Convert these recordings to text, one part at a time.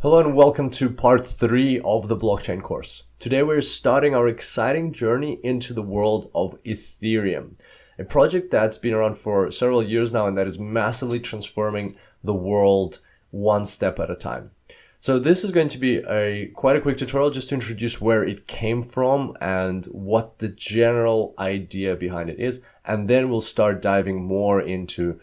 Hello and welcome to part 3 of the blockchain course. Today we're starting our exciting journey into the world of Ethereum, a project that's been around for several years now and that is massively transforming the world one step at a time. So this is going to be quite a quick tutorial just to introduce where it came from and what the general idea behind it is, and then we'll start diving more into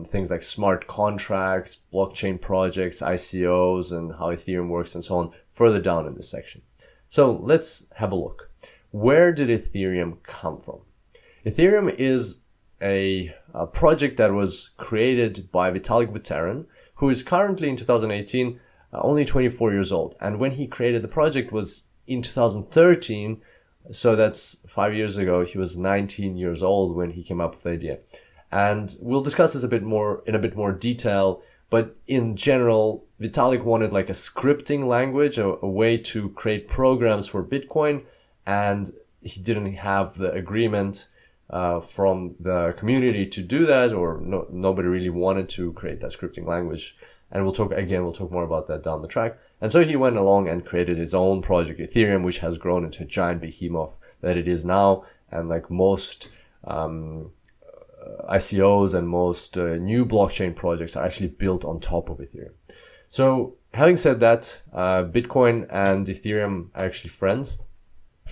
things like smart contracts, blockchain projects, ICOs, and how Ethereum works and so on further down in this section. So let's have a look. Where did Ethereum come from? Ethereum is a project that was created by Vitalik Buterin, who is currently in 2018 only 24 years old. And when he created the project was in 2013, so that's 5 years ago. He was 19 years old when he came up with the idea. And we'll discuss this in a bit more detail, but in general, Vitalik wanted like a scripting language, a way to create programs for Bitcoin, and he didn't have the agreement from the community to do that, or nobody really wanted to create that scripting language. And we'll talk more about that down the track. And so he went along and created his own project, Ethereum, which has grown into a giant behemoth that it is now. And like most ICOs and most new blockchain projects are actually built on top of Ethereum. So having said that, Bitcoin and Ethereum are actually friends.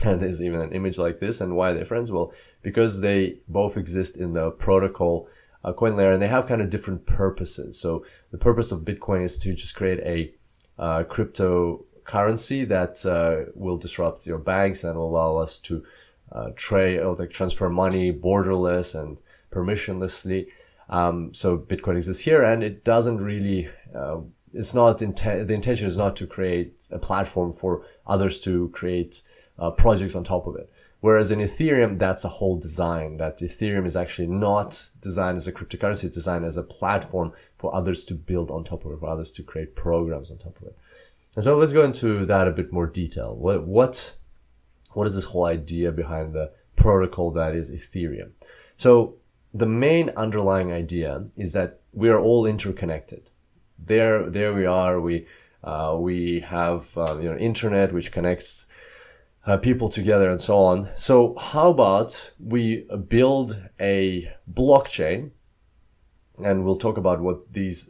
And there's even an image like this. And why are they friends? Well, because they both exist in the protocol coin layer, and they have kind of different purposes. So the purpose of Bitcoin is to just create a cryptocurrency that will disrupt your banks and will allow us to trade or like transfer money borderless and permissionlessly. So Bitcoin exists here, and it doesn't really, it's not the intention is not to create a platform for others to create projects on top of it. Whereas in Ethereum, that's a whole design, that Ethereum is actually not designed as a cryptocurrency, it's designed as a platform for others to build on top of it, for others to create programs on top of it. And so let's go into that a bit more detail. What is this whole idea behind the protocol that is Ethereum? So the main underlying idea is that we are all interconnected. There we are. We have internet, which connects people together and so on. So how about we build a blockchain, and we'll talk about what these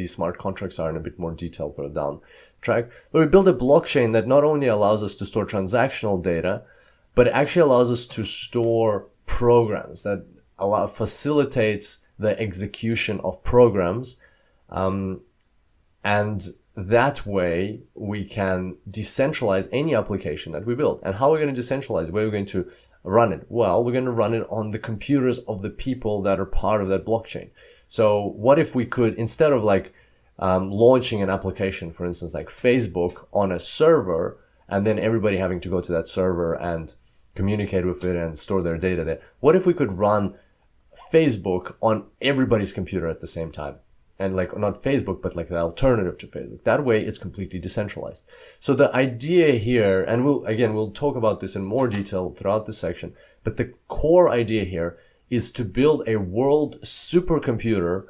smart contracts are in a bit more detail further down track. But we build a blockchain that not only allows us to store transactional data, but it actually allows us to store programs that facilitates the execution of programs, and that way we can decentralize any application that we build. And how are we going to decentralize it? Where are we going to run it? Well, we're going to run it on the computers of the people that are part of that blockchain. So what if we could, instead of like launching an application, for instance, like Facebook on a server, and then everybody having to go to that server and communicate with it and store their data there, what if we could run Facebook on everybody's computer at the same time? And like not Facebook, but like the alternative to Facebook. That way it's completely decentralized. So the idea here, and we'll talk about this in more detail throughout this section, but the core idea here is to build a world supercomputer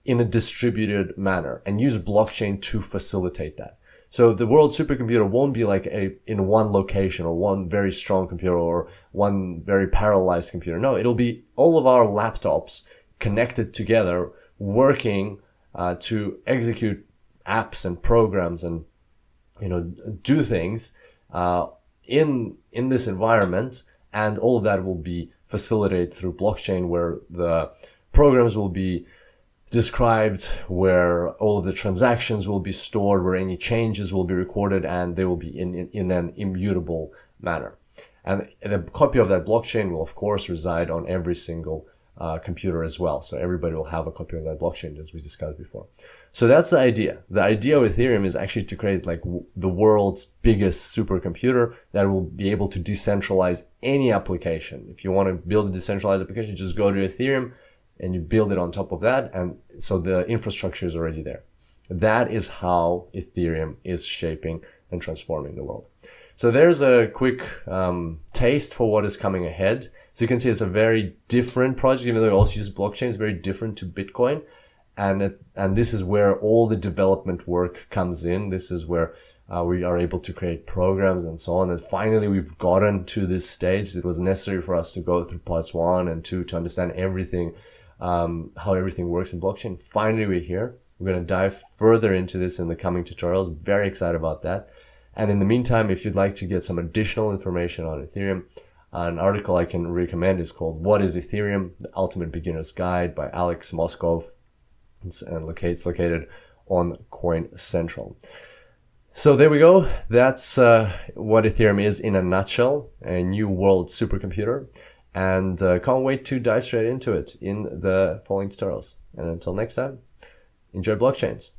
in a distributed manner and use blockchain to facilitate that. So the world supercomputer won't be like in one location or one very strong computer or one very parallelized computer. No, it'll be all of our laptops connected together, working to execute apps and programs and do things in this environment, and all of that will be facilitated through blockchain, where the programs will be described, where all of the transactions will be stored, where any changes will be recorded, and they will be in an immutable manner. And a copy of that blockchain will of course reside on every single computer as well. So everybody will have a copy of that blockchain, as we discussed before. So that's the idea. The idea with Ethereum is actually to create like the world's biggest supercomputer that will be able to decentralize any application. If you want to build a decentralized application, just go to Ethereum and you build it on top of that. And so the infrastructure is already there. That is how Ethereum is shaping and transforming the world. So there's a quick taste for what is coming ahead. So you can see it's a very different project, even though it also uses blockchain, it's very different to Bitcoin. and this is where all the development work comes in. This is where we are able to create programs and so on. And finally, we've gotten to this stage. It was necessary for us to go through parts 1 and 2 to understand everything, how everything works in blockchain. Finally, we're here. We're going to dive further into this in the coming tutorials. Very excited about that. And in the meantime, if you'd like to get some additional information on Ethereum, an article I can recommend is called "What is Ethereum? The Ultimate Beginner's Guide" by Alex Moskov. It's located on Coin Central. So there we go. That's what Ethereum is in a nutshell, a new world supercomputer. And can't wait to dive straight into it in the following tutorials. And until next time, enjoy blockchains.